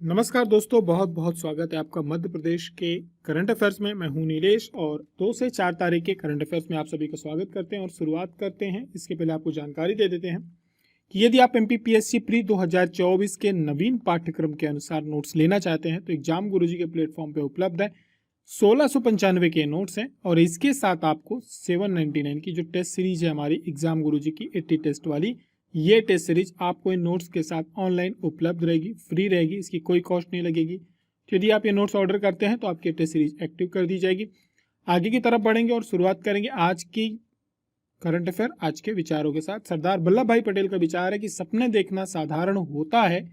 नमस्कार दोस्तों, बहुत बहुत स्वागत है आपका मध्य प्रदेश के करंट अफेयर्स में। मैं हूं नीलेश और 2 से 4 तारीख के करंट अफेयर्स में आप सभी का स्वागत करते हैं और शुरुआत करते हैं। इसके पहले आपको जानकारी दे देते हैं कि यदि आप एमपीपीएससी प्री 2024 के नवीन पाठ्यक्रम के अनुसार नोट्स लेना चाहते हैं तो एग्जाम गुरुजी के प्लेटफॉर्म पे उपलब्ध है। 1695 के नोट्स हैं और इसके साथ आपको 799 की जो टेस्ट सीरीज है हमारी एग्जाम गुरुजी की 80 टेस्ट वाली, ये टेस्ट सीरीज आपको इन नोट्स के साथ ऑनलाइन उपलब्ध रहेगी, फ्री रहेगी, इसकी कोई कॉस्ट नहीं लगेगी। तो यदि आप ये नोट्स ऑर्डर करते हैं तो आपकी टेस्ट सीरीज एक्टिव कर दी जाएगी। आगे की तरफ बढ़ेंगे और शुरुआत करेंगे आज की करंट अफेयर आज के विचारों के साथ। सरदार वल्लभ भाई पटेल का विचार है कि सपने देखना साधारण होता है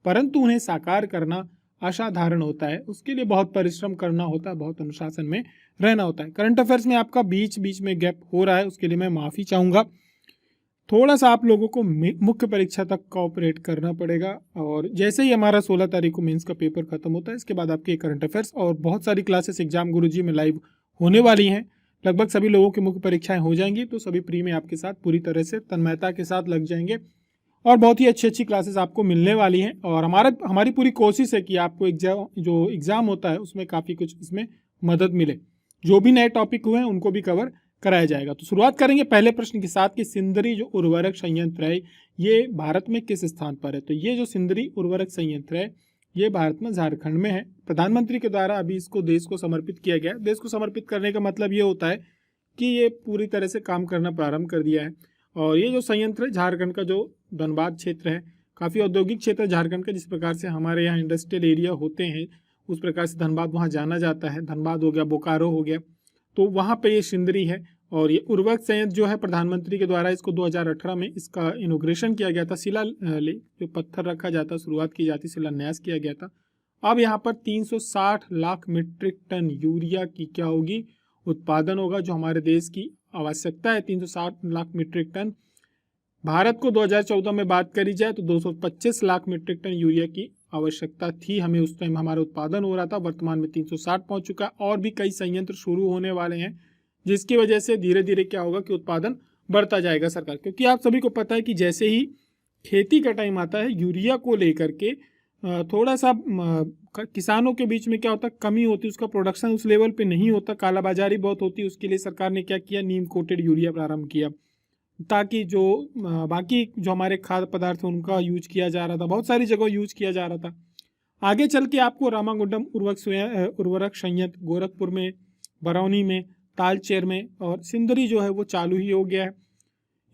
परंतु उन्हें साकार करना असाधारण होता है। उसके लिए बहुत परिश्रम करना होता है, बहुत अनुशासन में रहना होता है। करंट अफेयर्स में आपका बीच बीच में गैप हो रहा है, उसके लिए मैं माफ़ी चाहूँगा। थोड़ा सा आप लोगों को मुख्य परीक्षा तक कोऑपरेट करना पड़ेगा और जैसे ही हमारा 16 तारीख को मेंस का पेपर खत्म होता है इसके बाद आपके करंट अफेयर्स और बहुत सारी क्लासेस एग्जाम गुरुजी में लाइव होने वाली हैं। लगभग सभी लोगों की मुख्य परीक्षाएं हो जाएंगी तो सभी प्री में आपके साथ पूरी तरह से तन्मयता के साथ लग जाएंगे और बहुत ही अच्छी अच्छी क्लासेस आपको मिलने वाली हैं। और हमारी पूरी कोशिश है कि आपको एग्जाम होता है उसमें काफ़ी कुछ इसमें मदद मिले। जो भी नए टॉपिक हुए हैं उनको भी कवर कराया जाएगा। तो शुरुआत करेंगे पहले प्रश्न के साथ कि सिंदरी जो उर्वरक संयंत्र है ये भारत में किस स्थान पर है। तो ये जो सिंदरी उर्वरक संयंत्र है ये भारत में झारखंड में है। प्रधानमंत्री के द्वारा अभी इसको देश को समर्पित किया गया है। देश को समर्पित करने का मतलब ये होता है कि ये पूरी तरह से काम करना प्रारंभ कर दिया है। और ये जो संयंत्र है झारखंड का जो धनबाद क्षेत्र है, काफ़ी औद्योगिक क्षेत्र है झारखंड का। जिस प्रकार से हमारे यहाँ इंडस्ट्रियल एरिया होते हैं उस प्रकार से धनबाद वहाँ जाना जाता है। धनबाद हो गया, बोकारो हो गया, तो वहाँ पे ये सिंदरी है। और ये उर्वरक संयंत्र जो है प्रधानमंत्री के द्वारा इसको 2018 में इसका इनोग्रेशन किया गया था। जो पत्थर रखा जाता, शुरुआत की जाती, शिलान्यास किया गया था। अब यहाँ पर 360 लाख मीट्रिक टन यूरिया की क्या होगी, उत्पादन होगा, जो हमारे देश की आवश्यकता है 360 लाख मीट्रिक टन। भारत को 2014 में बात करी जाए तो 225 लाख मीट्रिक टन यूरिया की आवश्यकता थी हमें, उस टाइम हमारा उत्पादन हो रहा था। वर्तमान में 360 पहुंच चुका है और भी कई संयंत्र शुरू होने वाले हैं जिसकी वजह से धीरे धीरे क्या होगा कि उत्पादन बढ़ता जाएगा सरकार। क्योंकि आप सभी को पता है कि जैसे ही खेती का टाइम आता है यूरिया को लेकर के थोड़ा सा किसानों के बीच में क्या होता है, कमी होती है, उसका प्रोडक्शन उस लेवल पे नहीं होता, कालाबाजारी बहुत होती है। उसके लिए सरकार ने क्या किया, नीम कोटेड यूरिया प्रारंभ किया ताकि जो बाकी जो हमारे खाद्य पदार्थ हैं उनका यूज किया जा रहा था, बहुत सारी जगह यूज किया जा रहा था। आगे चल के आपको रामागुंडम उर्वरक संयंत्र गोरखपुर में, बरौनी में, तालचेर में और सिंदरी जो है वो चालू ही हो गया है।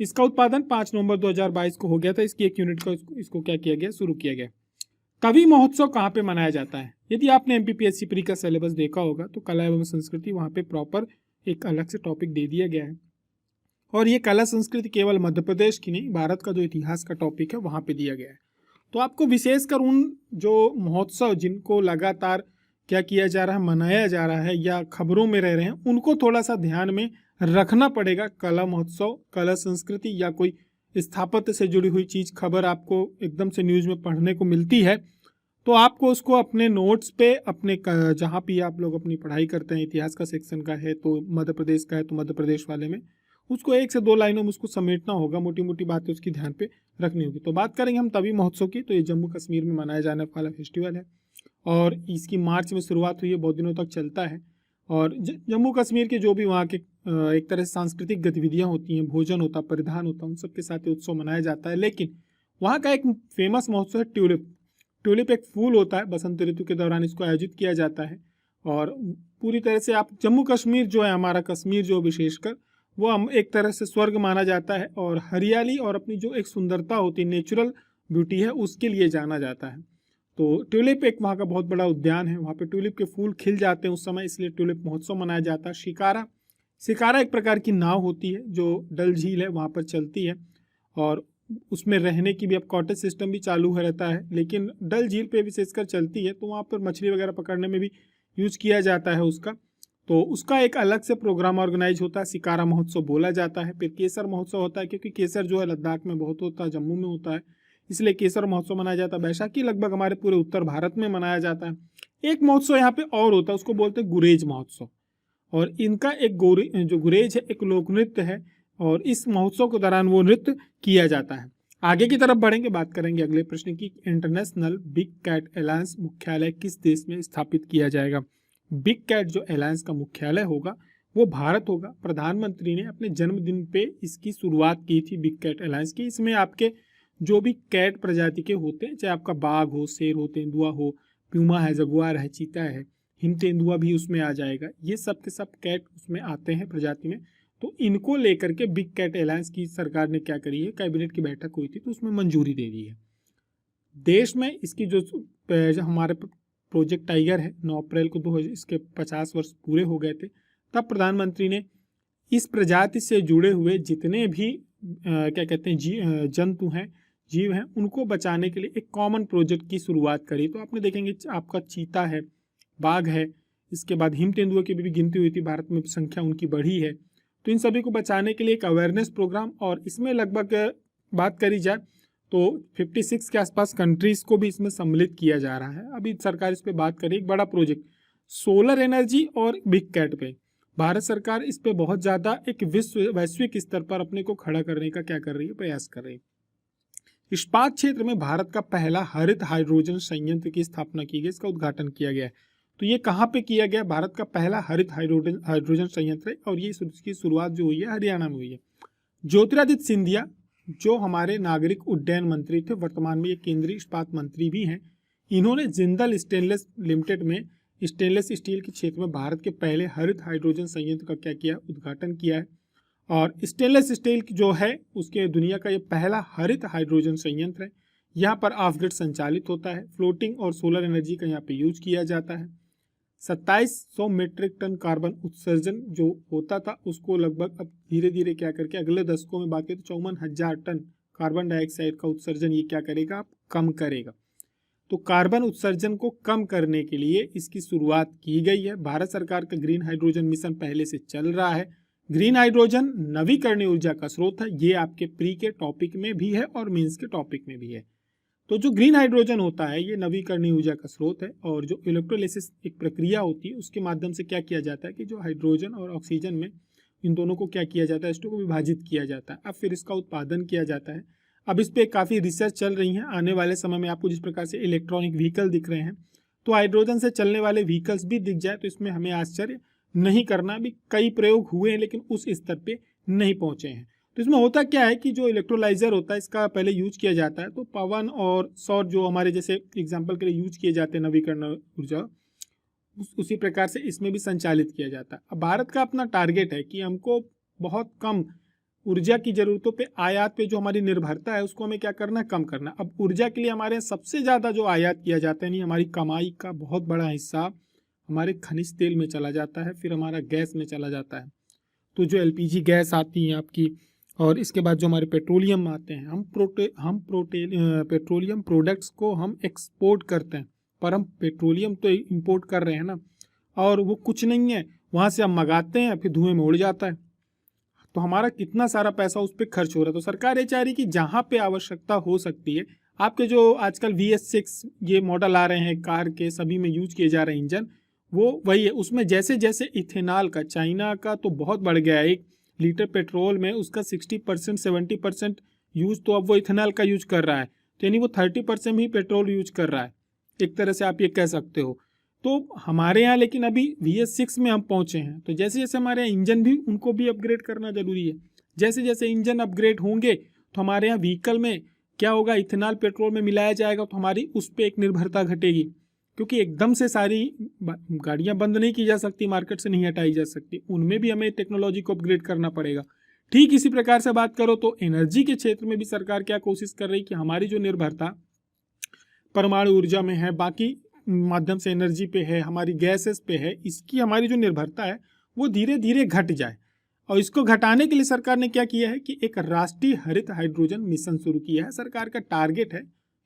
इसका उत्पादन 5 नवंबर 2022 को हो गया था। इसकी 1 यूनिट को इसको क्या किया गया, शुरू किया गया। कवि महोत्सव कहाँ पे मनाया जाता है। यदि आपने एमपीपीएससी प्री का सिलेबस देखा होगा तो कला एवं संस्कृति वहाँ पे प्रॉपर एक अलग से टॉपिक दे दिया गया है। और ये कला संस्कृति केवल मध्य प्रदेश की नहीं, भारत का जो इतिहास का टॉपिक है वहाँ पे दिया गया है। तो आपको विशेषकर उन जो महोत्सव जिनको लगातार क्या किया जा रहा है, मनाया जा रहा है या खबरों में रह रहे हैं, उनको थोड़ा सा ध्यान में रखना पड़ेगा। कला महोत्सव, कला संस्कृति या कोई स्थापत्य से जुड़ी हुई चीज़ खबर आपको एकदम से न्यूज़ में पढ़ने को मिलती है तो आपको उसको अपने नोट्स पे, अपने जहाँ भी आप लोग अपनी पढ़ाई करते हैं, इतिहास का सेक्शन का है तो मध्य प्रदेश का है तो मध्य प्रदेश वाले में उसको 1 से 2 लाइनों में उसको समेटना होगा, मोटी मोटी बातें उसकी ध्यान पे रखनी होगी। तो बात करेंगे हम तभी महोत्सव की। तो ये जम्मू कश्मीर में मनाया जाने वाला फेस्टिवल है और इसकी मार्च में शुरुआत हुई है, बहुत दिनों तक चलता है। और जम्मू कश्मीर के जो भी वहाँ के एक तरह से सांस्कृतिक गतिविधियाँ होती हैं, भोजन होता, परिधान होता, उन सब के साथ ये उत्सव मनाया जाता है। लेकिन वहाँ का एक फेमस महोत्सव है ट्यूलिप। ट्यूलिप एक फूल होता है, बसंत ऋतु के दौरान इसको आयोजित किया जाता है। और पूरी तरह से आप जम्मू कश्मीर जो है, हमारा कश्मीर जो विशेषकर, वो हम एक तरह से स्वर्ग माना जाता है और हरियाली और अपनी जो एक सुंदरता होती है, नेचुरल ब्यूटी है, उसके लिए जाना जाता है। तो ट्यूलिप एक वहाँ का बहुत बड़ा उद्यान है, वहाँ पे ट्यूलिप के फूल खिल जाते हैं उस समय, इसलिए ट्यूलिप महोत्सव मनाया जाता है। शिकारा एक प्रकार की नाव होती है जो डल झील है वहाँ पर चलती है और उसमें रहने की भी अब कॉटेज सिस्टम भी चालू है रहता है, लेकिन डल झील पे विशेषकर चलती है तो वहाँ पर मछली वगैरह पकड़ने में भी यूज किया जाता है उसका। तो उसका एक अलग से प्रोग्राम ऑर्गेनाइज होता है, शिकारा महोत्सव बोला जाता है। फिर केसर महोत्सव होता है, क्योंकि केसर जो है लद्दाख में बहुत होता है, जम्मू में होता है, इसलिए केसर महोत्सव मनाया जाता है। बैसाखी लगभग हमारे पूरे उत्तर भारत में मनाया जाता है। एक महोत्सव यहाँ पे और होता है, उसको बोलते हैं गुरेज महोत्सव। और इनका एक जो गुरेज है एक लोक नृत्य है और इस महोत्सव के दौरान वो नृत्य किया जाता है। आगे की तरफ बढ़ेंगे, बात करेंगे अगले प्रश्न की। इंटरनेशनल बिग कैट अलायंस मुख्यालय किस देश में स्थापित किया जाएगा? बिग कैट जो अलायंस का मुख्यालय होगा वो भारत होगा। प्रधानमंत्री ने अपने जन्मदिन पे इसकी शुरुआत की थी बिग कैट अलायंस की। इसमें आपके जो भी कैट प्रजाति के होते हैं, चाहे आपका बाघ हो, शेर हो, तेंदुआ हो, प्यूमा है, जगुआर है, चीता है, हिम तेंदुआ भी उसमें आ जाएगा। ये सब के सब कैट उसमें आते हैं प्रजाति में। तो इनको लेकर के बिग कैट अलायंस की सरकार ने क्या करी है, कैबिनेट की बैठक हुई थी तो उसमें मंजूरी दे दी है। देश में इसकी जो हमारे प्रोजेक्ट टाइगर है, 9 अप्रैल को इसके 50 वर्ष पूरे हो गए थे, तब प्रधानमंत्री ने इस प्रजाति से जुड़े हुए जितने भी क्या कहते हैं जंतु हैं, जीव हैं, उनको बचाने के लिए एक कॉमन प्रोजेक्ट की शुरुआत करी। तो आपने देखेंगे आपका चीता है, बाघ है, इसके बाद हिम तेंदुआ की भी गिनती हुई थी, भारत में संख्या उनकी बढ़ी है। तो इन सभी को बचाने के लिए एक अवेयरनेस प्रोग्राम, और इसमें लगभग बात करी जाए तो 56 के आसपास कंट्रीज को भी इसमें सम्मिलित किया जा रहा है। अभी सरकार इस पे बात करी, एक बड़ा प्रोजेक्ट सोलर एनर्जी और बिग कैट पे भारत सरकार इस पे बहुत ज़्यादा एक वैश्विक स्तर पर अपने को खड़ा करने का क्या कर रही है, प्रयास कर रही है। इस्पात क्षेत्र में भारत का पहला हरित हाइड्रोजन संयंत्र की स्थापना की गई, इसका उद्घाटन किया गया है। तो ये कहाँ पे किया गया? भारत का पहला हरित हाइड्रोजन संयंत्र है, और ये इसकी शुरुआत जो हुई है हरियाणा में हुई है। ज्योतिरादित्य सिंधिया जो हमारे नागरिक उड्डयन मंत्री थे, वर्तमान में ये केंद्रीय इस्पात मंत्री भी हैं, इन्होंने जिंदल स्टेनलेस लिमिटेड में स्टेनलेस स्टील के क्षेत्र में भारत के पहले हरित हाइड्रोजन संयंत्र का क्या किया, उद्घाटन किया है। और स्टेनलेस स्टील जो है उसके दुनिया का ये पहला हरित हाइड्रोजन संयंत्र है। यहाँ पर ऑफ ग्रिड संचालित होता है, फ्लोटिंग और सोलर एनर्जी का यहाँ पे यूज किया जाता है। 2700 मीट्रिक टन कार्बन उत्सर्जन जो होता था उसको लगभग अब धीरे धीरे क्या करके अगले दशकों में बाकी तो 54,000 टन कार्बन डाइऑक्साइड का उत्सर्जन ये क्या करेगा, कम करेगा। तो कार्बन उत्सर्जन को कम करने के लिए इसकी शुरुआत की गई है। भारत सरकार का ग्रीन हाइड्रोजन मिशन पहले से चल रहा है। ग्रीन हाइड्रोजन नवीकरणीय ऊर्जा का स्रोत है, ये आपके प्री के टॉपिक में भी है और मेंस के टॉपिक में भी है। तो जो ग्रीन हाइड्रोजन होता है ये नवीकरणीय ऊर्जा का स्रोत है, और जो इलेक्ट्रोलिसिस एक प्रक्रिया होती है उसके माध्यम से क्या किया जाता है कि जो हाइड्रोजन और ऑक्सीजन में इन दोनों को क्या किया जाता है, इसको विभाजित किया जाता है, अब फिर इसका उत्पादन किया जाता है। अब इस पर काफ़ी रिसर्च चल रही है। आने वाले समय में आपको जिस प्रकार से इलेक्ट्रॉनिक व्हीकल दिख रहे हैं, तो हाइड्रोजन से चलने वाले व्हीकल्स भी दिख जाए तो इसमें हमें आश्चर्य नहीं करना। भी कई प्रयोग हुए हैं लेकिन उस स्तर पे नहीं पहुंचे हैं। तो इसमें होता क्या है कि जो इलेक्ट्रोलाइजर होता है इसका पहले यूज किया जाता है, तो पवन और सौर जो हमारे जैसे एग्जाम्पल के लिए यूज किए जाते हैं नवीकरणीय ऊर्जा, उसी प्रकार से इसमें भी संचालित किया जाता है। अब भारत का अपना टारगेट है कि हमको बहुत कम ऊर्जा की जरूरतों पे आयात पे जो हमारी निर्भरता है उसको हमें क्या करना है, कम करना। अब ऊर्जा के लिए हमारे सबसे ज़्यादा जो आयात किया जाता है, नहीं हमारी कमाई का बहुत बड़ा हिस्सा हमारे खनिज तेल में चला जाता है, फिर हमारा गैस में चला जाता है। तो जो एलपीजी गैस आती है आपकी, और इसके बाद जो हमारे पेट्रोलियम आते हैं, हम पेट्रोलियम प्रोडक्ट्स को हम एक्सपोर्ट करते हैं, पर हम पेट्रोलियम तो इंपोर्ट कर रहे हैं ना, और वो कुछ नहीं है, वहाँ से हम मंगाते हैं फिर धुएं में उड़ जाता है। तो हमारा कितना सारा पैसा उस पर खर्च हो रहा है। तो सरकार ये चाह रही है कि जहाँ पे आवश्यकता हो सकती है, आपके जो आजकल VS6 ये मॉडल आ रहे हैं कार के, सभी में यूज किए जा रहे हैं इंजन, वो वही है। उसमें जैसे जैसे इथेनॉल का, चाइना का तो बहुत बढ़ गया है, 1 लीटर पेट्रोल में उसका 60% 70% यूज तो अब वो इथेनॉल का यूज कर रहा है, तो यानी वो 30% ही पेट्रोल यूज कर रहा है, एक तरह से आप ये कह सकते हो। तो हमारे यहाँ लेकिन अभी VS6 में हम पहुँचे हैं, तो जैसे जैसे हमारे यहाँ इंजन भी, उनको भी अपग्रेड करना जरूरी है। जैसे जैसे इंजन अपग्रेड होंगे तो हमारे यहाँ व्हीकल में क्या होगा, इथेनॉल पेट्रोल में मिलाया जाएगा, तो हमारी उस पर एक निर्भरता घटेगी, क्योंकि एकदम से सारी गाड़ियाँ बंद नहीं की जा सकती, मार्केट से नहीं हटाई जा सकती, उनमें भी हमें टेक्नोलॉजी को अपग्रेड करना पड़ेगा। ठीक इसी प्रकार से बात करो तो एनर्जी के क्षेत्र में भी सरकार क्या कोशिश कर रही है कि हमारी जो निर्भरता परमाणु ऊर्जा में है, बाकी माध्यम से एनर्जी पे है, हमारी गैसेस पे है, इसकी हमारी जो निर्भरता है वो धीरे धीरे घट जाए। और इसको घटाने के लिए सरकार ने क्या किया है कि एक राष्ट्रीय हरित हाइड्रोजन मिशन शुरू किया है। सरकार का टारगेट है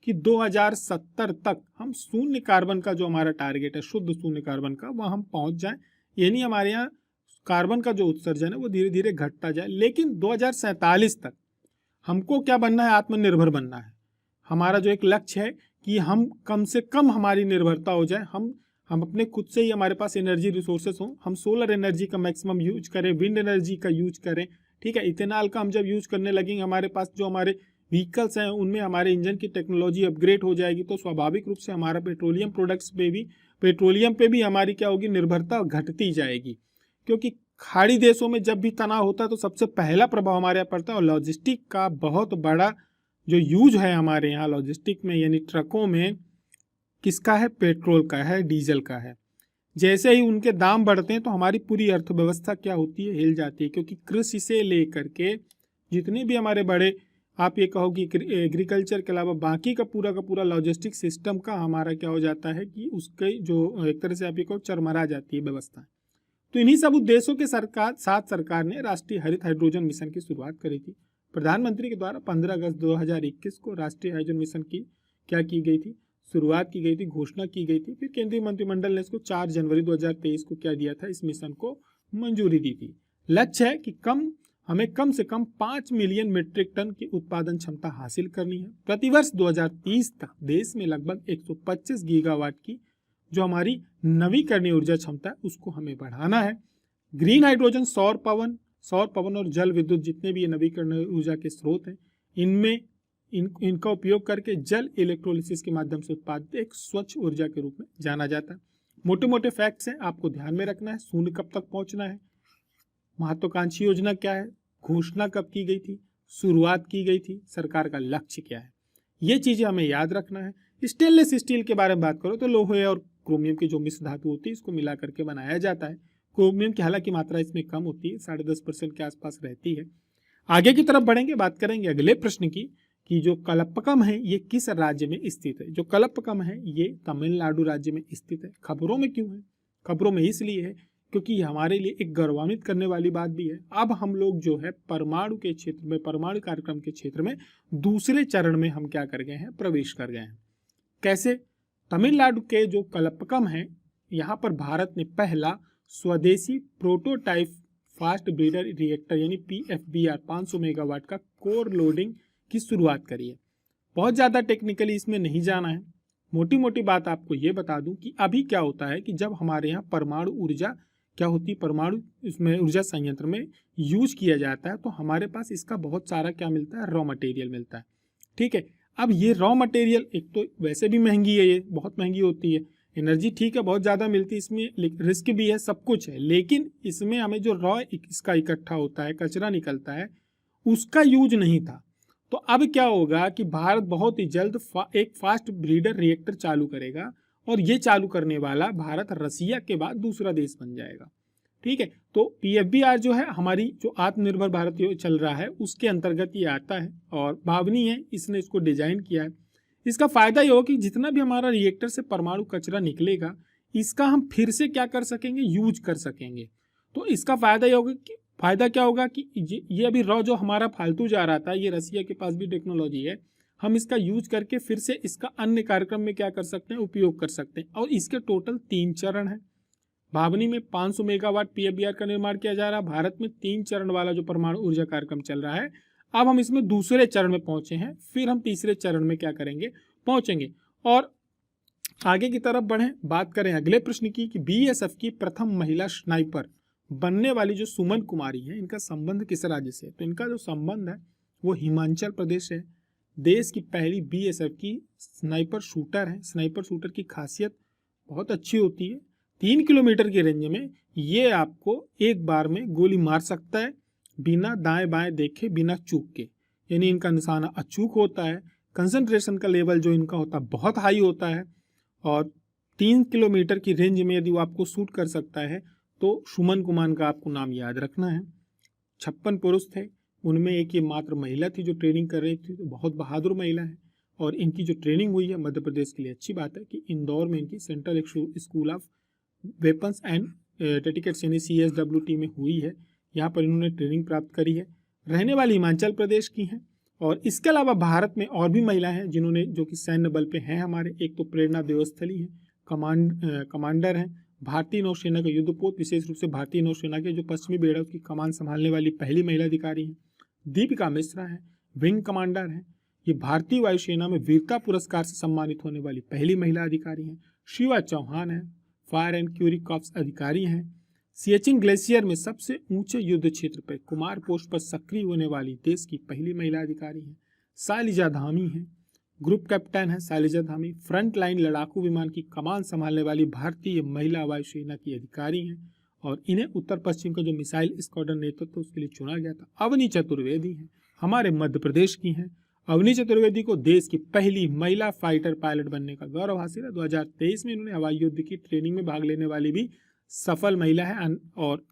कि 2070 तक हम शून्य कार्बन का, जो हमारा टारगेट है शुद्ध शून्य कार्बन का, वह हम पहुंच जाएं। यानी हमारे यहाँ कार्बन का जो उत्सर्जन है वो धीरे धीरे घटता जाए, लेकिन 2047 तक हमको क्या बनना है, आत्मनिर्भर बनना है। हमारा जो एक लक्ष्य है कि हम कम से कम हमारी निर्भरता हो जाए, हम अपने खुद से ही हमारे पास एनर्जी रिसोर्सेस हों, हम सोलर एनर्जी का मैक्सिमम यूज करें, विंड एनर्जी का यूज करें, ठीक है। इथेनॉल का हम जब यूज करने लगेंगे, हमारे पास जो हमारे व्हीकल्स हैं उनमें हमारे इंजन की टेक्नोलॉजी अपग्रेड हो जाएगी, तो स्वाभाविक रूप से हमारा पेट्रोलियम प्रोडक्ट्स पे भी, पेट्रोलियम पे भी हमारी क्या होगी, निर्भरता घटती जाएगी। क्योंकि खाड़ी देशों में जब भी तनाव होता है तो सबसे पहला प्रभाव हमारे यहाँ पड़ता है, और लॉजिस्टिक का बहुत बड़ा जो यूज है हमारे यहाँ लॉजिस्टिक में यानी ट्रकों में किसका है, पेट्रोल का है, डीजल का है। जैसे ही उनके दाम बढ़ते हैं तो हमारी पूरी अर्थव्यवस्था क्या होती है, हिल जाती है। क्योंकि कृषि से लेकर के जितने भी हमारे बड़े, आप ये कहो कि एग्रीकल्चर के अलावा बाकी का पूरा लॉजिस्टिक सिस्टम का हमारा क्या हो जाता है कि उसके जो एक तरह से आप ये कहो चरमरा जाती है व्यवस्था। तो इन्हीं सब उद्देश्यों के साथ सरकार ने राष्ट्रीय हरित हाइड्रोजन मिशन की शुरुआत करी थी। प्रधानमंत्री के द्वारा 15 अगस्त 2021 को राष्ट्रीय हाइड्रोजन मिशन की क्या की गई थी, शुरुआत की गई थी, घोषणा की गई थी। फिर केंद्रीय मंत्रिमंडल ने इसको 4 जनवरी 2023 को क्या दिया था, इस मिशन को मंजूरी दी थी। लक्ष्य है कि हमें कम से कम 5 मिलियन मीट्रिक टन की उत्पादन क्षमता हासिल करनी है। प्रतिवर्ष 2030 तक देश में लगभग 125 गीगावाट की जो हमारी नवीकरणीय ऊर्जा क्षमता है उसको हमें बढ़ाना है। ग्रीन हाइड्रोजन, सौर पवन और जल विद्युत जितने भी ये नवीकरणीय ऊर्जा के स्रोत हैं, इनमें इनका उपयोग करके जल इलेक्ट्रोलिसिस के माध्यम से उत्पादित एक स्वच्छ ऊर्जा के रूप में जाना जाता है। मोटे मोटे फैक्ट्स हैं, आपको ध्यान में रखना है। शून्य कब तक पहुंचना है, महत्वाकांक्षी योजना क्या है, घोषणा कब की गई थी, शुरुआत की गई थी, सरकार का लक्ष्य क्या है, ये चीजें हमें याद रखना है। स्टेनलेस स्टील के बारे में बात करो तो लोहे और क्रोमियम की जो मिश्र धातु होती है इसको मिला करके बनाया जाता है। क्रोमियम की हालांकि मात्रा इसमें कम होती है, 10.5% के आसपास रहती है। आगे की तरफ बढ़ेंगे, बात करेंगे अगले प्रश्न की कि जो कलपक्कम है ये किस राज्य में स्थित है। जो कलपक्कम है ये तमिलनाडु राज्य में स्थित है। खबरों में क्यों है, खबरों में इसलिए है क्योंकि ये हमारे लिए एक गौरवान्वित करने वाली बात भी है। अब हम लोग जो है परमाणु के क्षेत्र में, परमाणु कार्यक्रम के क्षेत्र में दूसरे चरण में हम क्या कर गए हैं, प्रवेश कर गए हैं। कैसे, तमिलनाडु के जो कलपक्कम है यहाँ पर भारत ने पहला स्वदेशी प्रोटोटाइप फास्ट ब्रीडर रिएक्टर यानी PFBR 500 मेगावाट का कोर लोडिंग की शुरुआत करी है। बहुत ज़्यादा टेक्निकली इसमें नहीं जाना है, मोटी मोटी बात आपको ये बता दूं कि अभी क्या होता है कि जब हमारे यहाँ परमाणु ऊर्जा क्या होती है, परमाणु इसमें ऊर्जा संयंत्र में यूज किया जाता है तो हमारे पास इसका बहुत सारा क्या मिलता है, रॉ मटेरियल मिलता है। ठीक है, अब ये रॉ मटेरियल एक तो वैसे भी महंगी है, ये बहुत महंगी होती है। एनर्जी ठीक है बहुत ज़्यादा मिलती है, इसमें रिस्क भी है, सब कुछ है, लेकिन इसमें हमें जो रॉ इसका इकट्ठा होता है, कचरा निकलता है, उसका यूज नहीं था। तो अब क्या होगा कि भारत बहुत ही जल्द एक फास्ट ब्रीडर रिएक्टर चालू करेगा और ये चालू करने वाला भारत रसिया के बाद दूसरा देश बन जाएगा। ठीक है, तो PFBR जो है हमारी जो आत्मनिर्भर भारत चल रहा है उसके अंतर्गत ये आता है और भावनी है, इसने इसको डिजाइन किया है। इसका फायदा ये हो कि जितना भी हमारा रिएक्टर से परमाणु कचरा निकलेगा इसका हम फिर से क्या कर सकेंगे, यूज कर सकेंगे। तो इसका फायदा ये होगा कि फायदा क्या होगा कि ये अभी रॉ जो हमारा फालतू जा रहा था, ये रसिया के पास भी टेक्नोलॉजी है, हम इसका यूज करके फिर से इसका अन्य कार्यक्रम में क्या कर सकते हैं, उपयोग कर सकते हैं। और इसके टोटल 3 चरण हैं। भावनी में 500 मेगावाट PFBR का निर्माण किया जा रहा है। भारत में 3 चरण वाला जो परमाणु ऊर्जा कार्यक्रम चल रहा है, अब हम इसमें दूसरे चरण में पहुंचे हैं, फिर हम तीसरे चरण में क्या करेंगे, पहुंचेंगे। और आगे की तरफ बढ़ें, बात करें अगले प्रश्न की कि BSF की प्रथम महिला स्नाइपर बनने वाली जो सुमन कुमारी है, इनका संबंध किस राज्य से है। तो इनका जो संबंध है वो हिमाचल प्रदेश है। देश की पहली BSF की स्नाइपर शूटर है। स्नाइपर शूटर की खासियत बहुत अच्छी होती है, 3 किलोमीटर की रेंज में ये आपको एक बार में गोली मार सकता है बिना दाएं बाएं देखे, बिना चूक के, यानी इनका निशाना अचूक होता है। कंसंट्रेशन का लेवल जो इनका होता है बहुत हाई होता है और 3 किलोमीटर की रेंज में यदि वो आपको शूट कर सकता है तो सुमन कुमार का आपको नाम याद रखना है। 56 पुरुष थे, उनमें एक ये मात्र महिला थी जो ट्रेनिंग कर रही थी। तो बहुत बहादुर महिला है और इनकी जो ट्रेनिंग हुई है मध्य प्रदेश के लिए अच्छी बात है कि इंदौर में इनकी central school of weapons and tactics यानी CSWT में हुई है। यहाँ पर इन्होंने ट्रेनिंग प्राप्त करी है। रहने वाली हिमाचल प्रदेश की हैं। और इसके अलावा भारत में और भी महिला हैं जिन्होंने, जो कि सैन्य बल पे हैं हमारे। एक तो प्रेरणा देवस्थली है, कमांडर हैं भारतीय नौसेना के युद्धपोत, विशेष रूप से भारतीय नौसेना के जो पश्चिमी बेड़ा की कमान संभालने वाली पहली महिला अधिकारी हैं। दीपिका मिश्रा है, विंग कमांडर हैं। ये भारतीय वायुसेना में वीरता पुरस्कार से सम्मानित होने वाली पहली महिला अधिकारी हैं। शिवा चौहान है, फायर एंड क्यूरी कॉप्स अधिकारी हैं। सियाचिन ग्लेशियर में सबसे ऊंचे युद्ध क्षेत्र पर कुमार पोस्ट पर सक्रिय होने वाली देश की पहली महिला अधिकारी हैं। शालिजा धामी हैं, ग्रुप कैप्टन है शालिजा धामी। फ्रंट लाइन लड़ाकू विमान की कमान संभालने वाली भारतीय महिला वायुसेना की अधिकारी हैं और इन्हें उत्तर पश्चिम का जो मिसाइल स्क्वाड्रन नेतृत्व उसके लिए चुना गया था। अवनी चतुर्वेदी हैं, हमारे मध्य प्रदेश की हैं। अवनी चतुर्वेदी को देश की पहली महिला फाइटर पायलट बनने का गौरव हासिल है। 2023 में इन्होंने हवाई युद्ध की ट्रेनिंग में भाग लेने वाली भी सफल महिला है। और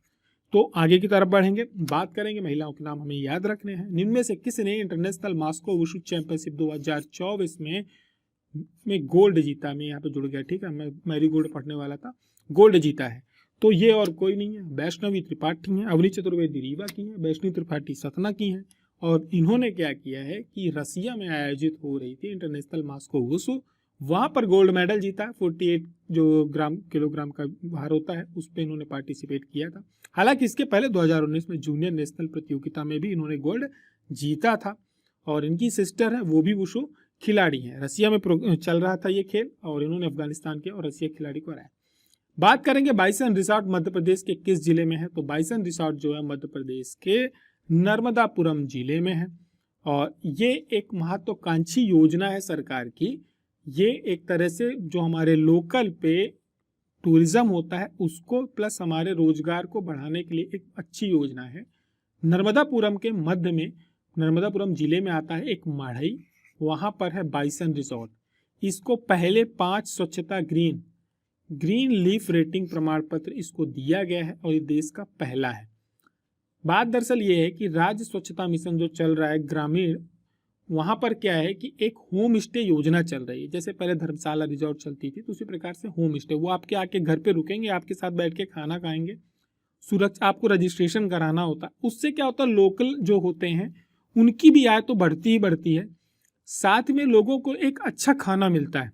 तो आगे की तरफ बढ़ेंगे, बात करेंगे, महिलाओं के नाम हमें याद रखने हैं। इनमें से किसने इंटरनेशनल मॉस्को वुशु चैंपियनशिप 2024 में गोल्ड जीता? मैं यहाँ पे जुड़ गया, ठीक है, मैं मैरी गोल्ड पढ़ने वाला था। गोल्ड जीता है तो ये और कोई नहीं है, वैष्णवी त्रिपाठी हैं। अवनी चतुर्वेदी रीवा की हैं, वैष्णवी त्रिपाठी सतना की हैं। और इन्होंने क्या किया है कि रसिया में आयोजित हो रही थी इंटरनेशनल मॉस्को वुशु, वहाँ पर गोल्ड मेडल जीता। 48 जो किलोग्राम का भार होता है उस पर इन्होंने पार्टिसिपेट किया था। हालांकि इसके पहले 2019 में जूनियर नेशनल प्रतियोगिता में भी इन्होंने गोल्ड जीता था। और इनकी सिस्टर है, वो भी वुशु खिलाड़ी हैं। रसिया में चल रहा था ये खेल और इन्होंने अफगानिस्तान के और रसिया खिलाड़ी को हराया। बात करेंगे बाइसन रिसोर्ट मध्य प्रदेश के किस जिले में है? तो बाइसन रिसोर्ट जो है मध्य प्रदेश के नर्मदापुरम जिले में है। और ये एक महत्वाकांक्षी योजना है सरकार की। ये एक तरह से जो हमारे लोकल पे टूरिज्म होता है उसको प्लस हमारे रोजगार को बढ़ाने के लिए एक अच्छी योजना है। नर्मदापुरम के मध्य में, नर्मदापुरम जिले में आता है एक माढ़ई, वहाँ पर है बाइसन रिसोर्ट। इसको पहले 5 स्वच्छता ग्रीन लीफ रेटिंग प्रमाण पत्र इसको दिया गया है और ये देश का पहला है। बात दरअसल ये है कि राज्य स्वच्छता मिशन जो चल रहा है ग्रामीण, वहाँ पर क्या है कि एक होम स्टे योजना चल रही है। जैसे पहले धर्मशाला रिजॉर्ट चलती थी तो उसी प्रकार से होम स्टे, वो आपके आके घर पे रुकेंगे, आपके साथ बैठ के खाना खाएंगे, सुरक्षा, आपको रजिस्ट्रेशन कराना होता है। उससे क्या होता है, लोकल जो होते हैं उनकी भी आय तो बढ़ती ही बढ़ती है, साथ में लोगों को एक अच्छा खाना मिलता है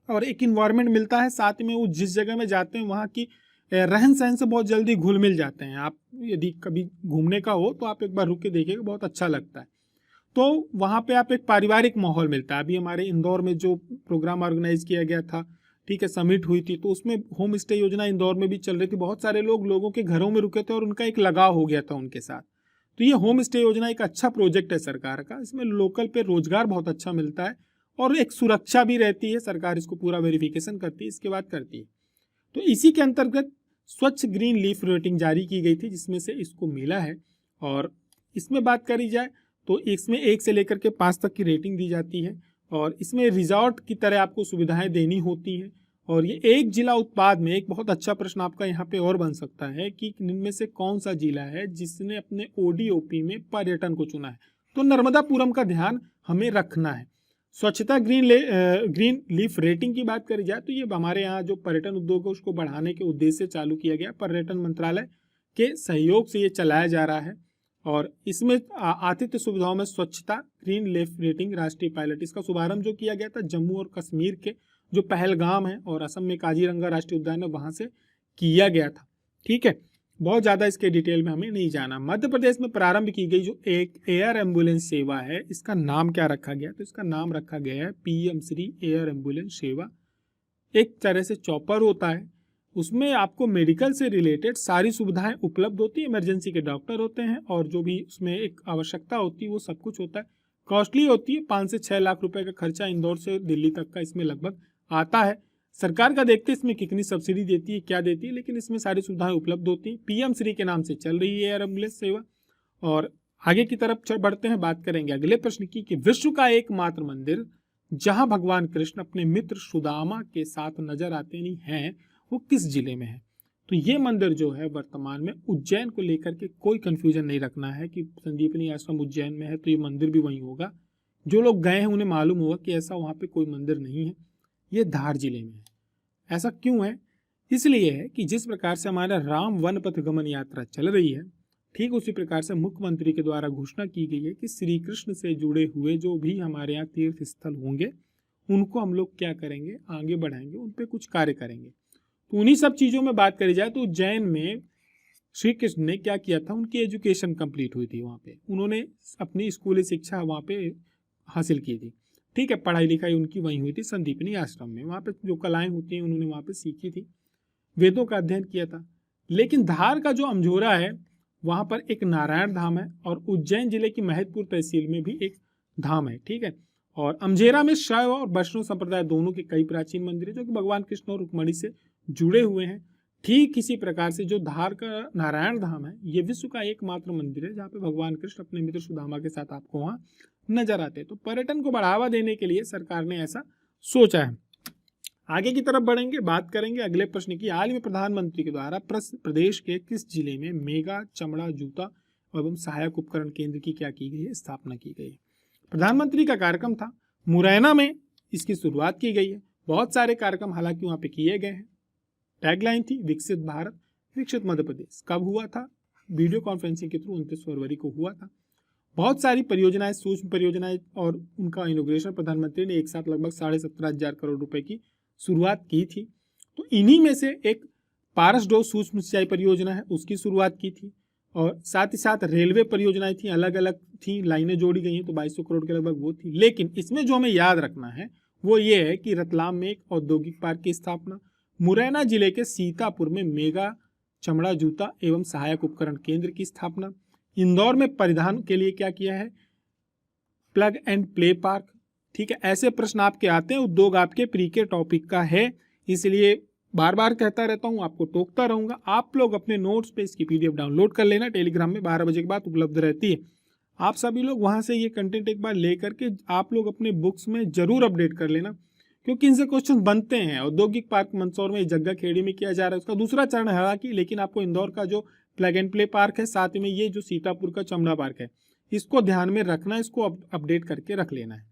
और एक इन्वायरमेंट मिलता है। साथ में वो जिस जगह में जाते हैं वहाँ की रहन सहन से बहुत जल्दी घुल मिल जाते हैं। आप यदि कभी घूमने का हो तो आप एक बार रुक के देखिएगा, बहुत अच्छा लगता है। तो वहाँ पे आप एक पारिवारिक माहौल मिलता है। अभी हमारे इंदौर में जो प्रोग्राम ऑर्गेनाइज किया गया था, ठीक है, समिट हुई थी, तो उसमें होम स्टे योजना इंदौर में भी चल रही थी। बहुत सारे लोगों के घरों में रुके थे और उनका एक लगाव हो गया था उनके साथ। तो ये होम स्टे योजना एक अच्छा प्रोजेक्ट है सरकार का। इसमें लोकल पे रोजगार बहुत अच्छा मिलता है और एक सुरक्षा भी रहती है। सरकार इसको पूरा वेरिफिकेशन करती है, इसके बाद करती है। तो इसी के अंतर्गत स्वच्छ ग्रीन लीफ रेटिंग जारी की गई थी जिसमें से इसको मिला है। और इसमें बात करी जाए तो इसमें 1 से लेकर के 5 तक की रेटिंग दी जाती है और इसमें रिजॉर्ट की तरह आपको सुविधाएं देनी होती हैं। और ये एक जिला उत्पाद में, एक बहुत अच्छा प्रश्न आपका यहाँ पे और बन सकता है कि इनमें से कौन सा जिला है जिसने अपने ODOP में पर्यटन को चुना है? तो नर्मदापुरम का ध्यान हमें रखना है। स्वच्छता ग्रीन लीफ रेटिंग की बात करी जाए तो ये हमारे यहाँ जो पर्यटन उद्योग है उसको बढ़ाने के उद्देश्य से चालू किया गया। पर्यटन मंत्रालय के सहयोग से ये चलाया जा रहा है और इसमें आतिथ्य सुविधाओं में स्वच्छता ग्रीन लीफ रेटिंग राष्ट्रीय पायलट, इसका शुभारंभ जो किया गया था जम्मू और कश्मीर के जो पहलगाम है और असम में काजीरंगा राष्ट्रीय उद्यान है वहाँ से किया गया था। ठीक है, बहुत ज़्यादा इसके डिटेल में हमें नहीं जाना। मध्य प्रदेश में प्रारंभ की गई जो एक एयर एम्बुलेंस सेवा है, इसका नाम क्या रखा गया? तो इसका नाम रखा गया है PM श्री एयर एम्बुलेंस सेवा। एक तरह से चॉपर होता है, उसमें आपको मेडिकल से रिलेटेड सारी सुविधाएं उपलब्ध होती है। इमरजेंसी के डॉक्टर होते हैं और जो भी उसमें एक आवश्यकता होती है वो सब कुछ होता है। कॉस्टली होती है, 5 से 6 लाख रुपए का खर्चा इंदौर से दिल्ली तक का इसमें लगभग आता है। सरकार का देखते हैं इसमें कितनी सब्सिडी देती है, क्या देती है, लेकिन इसमें सारी सुविधाएं उपलब्ध होती हैं। PM श्री के नाम से चल रही है एयर एम्बुलेंस सेवा। और आगे की तरफ बढ़ते हैं, बात करेंगे अगले प्रश्न की कि विश्व का एकमात्र मंदिर जहां भगवान कृष्ण अपने मित्र सुदामा के साथ नजर आते नहीं हैं वो किस जिले में है? तो ये मंदिर जो है वर्तमान में उज्जैन को लेकर के कोई कंफ्यूजन नहीं रखना है कि संदीपनी आश्रम उज्जैन में है तो ये मंदिर भी वहीं होगा। जो लोग गए हैं उन्हें मालूम होगा कि ऐसा वहाँ पे कोई मंदिर नहीं है, ये धार जिले में है। ऐसा क्यों है? इसलिए है कि जिस प्रकार से हमारा राम वन पथ गमन यात्रा चल रही है, ठीक उसी प्रकार से मुख्यमंत्री के द्वारा घोषणा की गई है कि श्री कृष्ण से जुड़े हुए जो भी हमारे यहाँ तीर्थ स्थल होंगे उनको हम लोग क्या करेंगे, आगे बढ़ाएंगे, उन पर कुछ कार्य करेंगे। तो उन्हीं सब चीज़ों में बात करी जाए तो उज्जैन में श्री कृष्ण ने क्या किया था, उनकी एजुकेशन कंप्लीट हुई थी वहाँ पे, उन्होंने अपनी स्कूली शिक्षा वहाँ पे हासिल की थी। ठीक है, पढ़ाई लिखाई उनकी वहीं हुई थी संदीपनी आश्रम में, वहाँ पे जो कलाएं होती हैं उन्होंने वहाँ पे सीखी थी, वेदों का अध्ययन किया था। लेकिन धार का जो अमझोरा है वहाँ पर एक नारायण धाम है और उज्जैन जिले की महतपुर तहसील में भी एक धाम है, ठीक है। और अमझेरा में शैव और वैष्णव संप्रदाय दोनों के कई प्राचीन मंदिर है जो कि भगवान कृष्ण और रुक्मणी से जुड़े हुए हैं। ठीक इसी प्रकार से जो धार का नारायण धाम है, ये विश्व का एकमात्र मंदिर है जहाँ पे भगवान कृष्ण अपने मित्र सुदामा के साथ आपको वहाँ नजर आते हैं। तो पर्यटन को बढ़ावा देने के लिए सरकार ने ऐसा सोचा है। आगे की तरफ बढ़ेंगे, बात करेंगे अगले प्रश्न की। हाल ही में प्रधानमंत्री के द्वारा प्रदेश के किस जिले में मेगा चमड़ा जूता एवं सहायक उपकरण केंद्र की क्या की गई है, स्थापना की गई है। प्रधानमंत्री का कार्यक्रम था, मुरैना में इसकी शुरुआत की गई है। बहुत सारे कार्यक्रम हालांकि वहां पे किए गए हैं। टैगलाइन थी विकसित भारत विकसित मध्य प्रदेश। कब हुआ था? वीडियो कॉन्फ्रेंसिंग के थ्रू 29 फरवरी को हुआ था। बहुत सारी परियोजनाएं, सूक्ष्म परियोजनाएं और उनका इनोग्रेशन प्रधानमंत्री ने एक साथ लगभग 17,500 करोड़ रुपए की शुरुआत की थी। तो इन्हीं में से एक पारस डोह सूक्ष्म सिंचाई परियोजना है, उसकी शुरुआत की थी। और साथ ही साथ रेलवे परियोजनाएं थी, अलग अलग थी, लाइनें जोड़ी गई हैं, तो 2200 करोड़ के लगभग वो थी। लेकिन इसमें जो हमें याद रखना है वो ये है कि रतलाम में एक औद्योगिक पार्क की स्थापना, मुरैना जिले के सीतापुर में मेगा चमड़ा जूता एवं सहायक उपकरण केंद्र की स्थापना, इंदौर में परिधान के लिए क्या किया है, प्लग एंड प्ले पार्क। ठीक है, ऐसे प्रश्न आपके आते हैं, उद्योग आपके प्री के टॉपिक का है, इसलिए बार बार कहता रहता हूं, आपको टोकता रहूंगा। आप लोग अपने नोट्स पे इसकी पीडीएफ डाउनलोड कर लेना, टेलीग्राम में 12 बजे के बाद उपलब्ध रहती है। आप सभी लोग वहां से ये कंटेंट एक बार ले करके आप लोग अपने बुक्स में जरूर अपडेट कर लेना, क्योंकि इनसे क्वेश्चन बनते हैं। औद्योगिक पार्क मंदसौर में जग्गा खेड़ी में किया जा रहा है, उसका दूसरा चरण है हालांकि, लेकिन आपको इंदौर का जो प्लग एंड प्ले पार्क है, साथ में ये जो सीतापुर का चमड़ा पार्क है, इसको ध्यान में रखना, इसको अपडेट करके रख लेना है।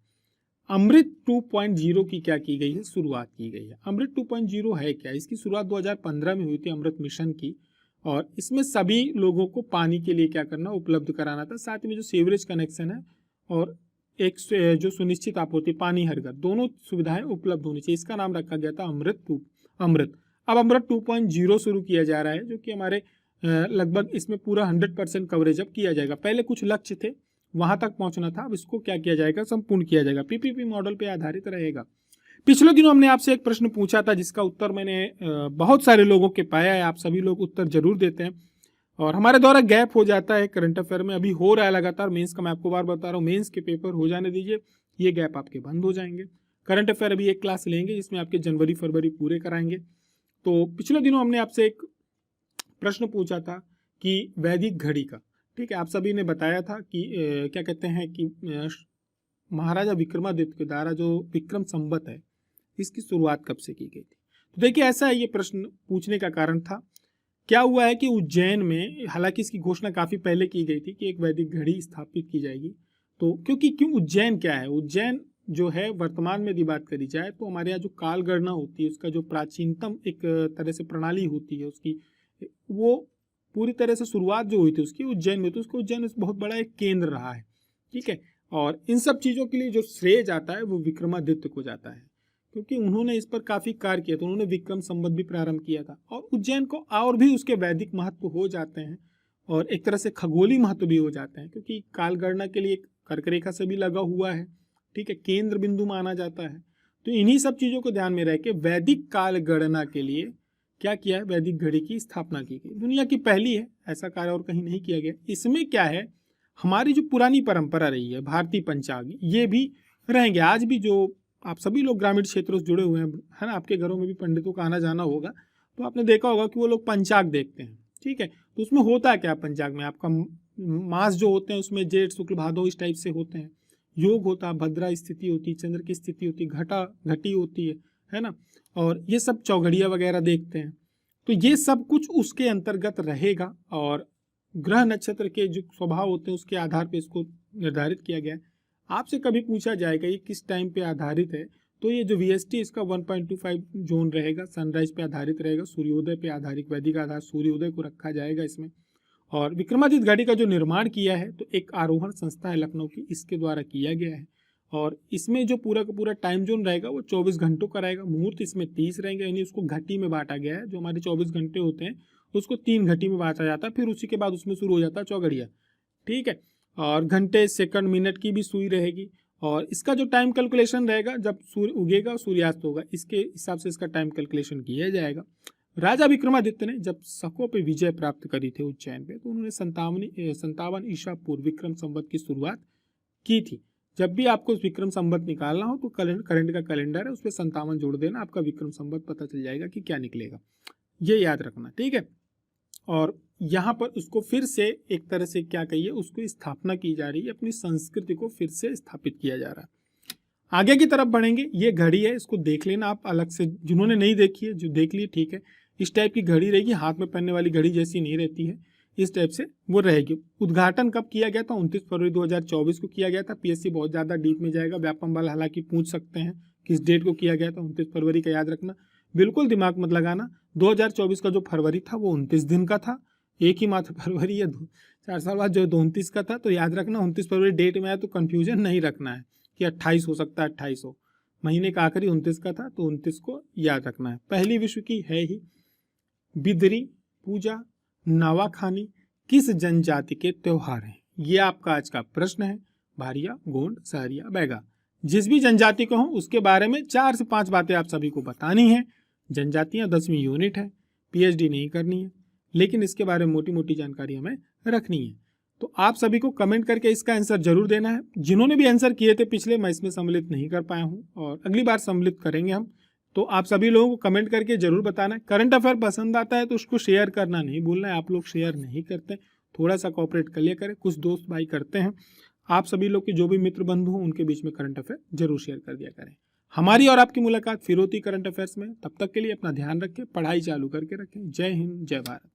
अमृत 2.0 की क्या की गई है, शुरुआत की गई है। अमृत 2.0 है क्या? इसकी शुरुआत 2015 में हुई थी अमृत मिशन की, और इसमें सभी लोगों को पानी के लिए क्या करना, उपलब्ध कराना था। साथ में जो सीवरेज कनेक्शन है और एक जो सुनिश्चित आपूर्ति पानी हर घर, दोनों सुविधाएं उपलब्ध होनी चाहिए। इसका नाम रखा गया था अमृत। अब अमृत 2.0 शुरू किया जा रहा है, जो कि हमारे लगभग इसमें पूरा 100% कवरेज अब किया जाएगा। पहले कुछ लक्ष्य थे, वहां तक पहुंचना था, अब इसको क्या किया जाएगा, संपूर्ण किया जाएगा। पीपीपी मॉडल पे आधारित रहेगा। पिछले दिनों हमने आपसे एक प्रश्न पूछा था जिसका उत्तर मैंने बहुत सारे लोगों के पाया है, आप सभी लोग उत्तर जरूर देते हैं और हमारे द्वारा गैप हो जाता है करंट अफेयर में। अभी हो रहा है लगातार, मेंस का मैं आपको बार बता रहा हूँ, मेंस के पेपर हो जाने दीजिए, ये गैप आपके बंद हो जाएंगे। करंट अफेयर अभी एक क्लास लेंगे जिसमें आपके जनवरी फरवरी पूरे कराएंगे। तो पिछले दिनों हमने आपसे एक प्रश्न पूछा था कि वैदिक घड़ी का, ठीक है, आप सभी ने बताया था कि क्या कहते हैं कि महाराजा विक्रमादित्य के द्वारा जो विक्रम संवत है, इसकी शुरुआत कब से की गई थी। तो देखिए ऐसा है, ये प्रश्न पूछने का कारण था, क्या हुआ है कि उज्जैन में, हालांकि इसकी घोषणा काफी पहले की गई थी कि एक वैदिक घड़ी स्थापित की जाएगी। तो क्यों उज्जैन क्या है, उज्जैन जो है वर्तमान में यदि बात करी जाए तो हमारे यहाँ जो काल गणना होती है, उसका जो प्राचीनतम एक तरह से प्रणाली होती है उसकी, वो पूरी तरह से शुरुआत जो हुई थी उसकी उज्जैन में, तो उसको उज्जैन बहुत बड़ा एक केंद्र रहा है। ठीक है, और इन सब चीजों के लिए जो श्रेय जाता है वो विक्रमादित्य को जाता है, क्योंकि उन्होंने इस पर काफी कार्य किया। तो उन्होंने विक्रम संवत भी प्रारंभ किया था, और उज्जैन को और भी उसके वैदिक महत्व हो जाते हैं और एक तरह से खगोली महत्व भी हो जाते हैं, क्योंकि काल गणना के लिए कर्क रेखा से भी लगा हुआ है। ठीक है, केंद्र बिंदु माना जाता है। तो इन्हीं सब चीजों को ध्यान में रह के वैदिक काल गणना के लिए क्या किया है, वैदिक घड़ी की स्थापना की गई। दुनिया की पहली है, ऐसा कार्य और कहीं नहीं किया गया। इसमें क्या है, हमारी जो पुरानी परंपरा रही है भारतीय पंचांग, ये भी रहेंगे। आज भी जो आप सभी लोग ग्रामीण क्षेत्रों से जुड़े हुए हैं, है ना, आपके घरों में भी पंडितों का आना जाना होगा, तो आपने देखा होगा कि वो लोग पंचांग देखते हैं। ठीक है, तो उसमें होता क्या पंचांग में, आपका मास जो होते हैं उसमें जेठ शुक्ल भादो इस टाइप से होते हैं, योग होता है, भद्रा स्थिति होती है, चंद्र की स्थिति होती है, घटी होती है ना, और ये सब चौघड़िया वगैरह देखते हैं। तो ये सब कुछ उसके अंतर्गत रहेगा, और ग्रह नक्षत्र के जो स्वभाव होते हैं उसके आधार पे इसको निर्धारित किया गया है। आपसे कभी पूछा जाएगा ये किस टाइम पे आधारित है, तो ये जो VST इसका 1.25 जोन रहेगा, सनराइज पे आधारित रहेगा, सूर्योदय पे आधारित, वैदिक आधार सूर्योदय को रखा जाएगा इसमें। और विक्रमादित्य घड़ी का जो निर्माण किया है तो एक आरोहण संस्था है लखनऊ की, इसके द्वारा किया गया है। और इसमें जो पूरा का पूरा टाइम जोन रहेगा वो 24 घंटों का रहेगा। मुहूर्त इसमें 30 रहेंगे, यानी उसको घटी में बांटा गया है। जो हमारे 24 घंटे होते हैं उसको 3 घटी में बांटा जाता है, फिर उसी के बाद उसमें शुरू हो जाता है चौघड़िया। ठीक है, और घंटे सेकंड मिनट की भी सुई रहेगी। और इसका जो टाइम कैलकुलेशन रहेगा, जब सूर्य उगेगा सूर्यास्त होगा, इसके हिसाब से इसका टाइम कैलकुलेशन किया जाएगा। राजा विक्रमादित्य ने जब शकों पे विजय प्राप्त करी थी उज्जैन पे, तो उन्होंने 57 ईसा पूर्व विक्रम संवत की शुरुआत की थी, जब भी आपको विक्रम संवत निकालना हो तो करंट का कैलेंडर है, उस पर 57 जोड़ देना, आपका विक्रम संवत पता चल जाएगा कि क्या निकलेगा। ये याद रखना, ठीक है। और यहाँ पर उसको फिर से एक तरह से क्या कहिए, उसको स्थापना की जा रही है, अपनी संस्कृति को फिर से स्थापित किया जा रहा है। आगे की तरफ बढ़ेंगे। ये घड़ी है, इसको देख लेना आप अलग से, जिन्होंने नहीं देखी है, जो देख ली ठीक है। इस टाइप की घड़ी रहेगी, हाथ में पहनने वाली घड़ी जैसी नहीं रहती है, इस टाइप से वो रहेगी। उद्घाटन कब किया गया था? 29 फरवरी 2024 को किया गया था। पीएससी बहुत ज़्यादा डीप में जाएगा, व्यापम वाला हालांकि पूछ सकते हैं किस डेट को किया गया था। 29 फरवरी का याद रखना, बिल्कुल दिमाग मत लगाना। 2024 का जो फरवरी था वो 29 दिन का था, एक ही मात्र फरवरी है, 4 साल बाद जो 29 का था। तो याद रखना 29 फरवरी डेट में आया तो कंफ्यूजन नहीं रखना है कि 28 हो सकता है, 28 हो, महीने का आखिरी 29 का था, तो 29 को याद रखना है। पहली विश्व की है ही। बिदरी पूजा नवाखानी किस जनजाति के त्योहार हैं? ये आपका आज का प्रश्न है। भारिया, गोंड, सहरिया, बैगा, जिस भी जनजाति को हो उसके बारे में 4 से 5 बातें आप सभी को बतानी है। जनजातियां 10वीं यूनिट है, पीएचडी नहीं करनी है, लेकिन इसके बारे में मोटी मोटी जानकारी हमें रखनी है। तो आप सभी को कमेंट करके इसका आंसर जरूर देना है। जिन्होंने भी आंसर किए थे पिछले, मैं इसमें सम्मिलित नहीं कर पाया हूँ और अगली बार सम्मिलित करेंगे हम। तो आप सभी लोगों को कमेंट करके जरूर बताना है। करंट अफेयर पसंद आता है तो उसको शेयर करना नहीं भूलना है। आप लोग शेयर नहीं करते, थोड़ा सा कोऑपरेट कर लिया करें, कुछ दोस्त भाई करते हैं। आप सभी लोग के जो भी मित्र बंधु हों उनके बीच में करंट अफेयर जरूर शेयर कर दिया करें। हमारी और आपकी मुलाकात फिर होती करंट अफेयर्स में। तब तक के लिए अपना ध्यान रखें, पढ़ाई चालू करके रखें। जय हिंद, जय भारत।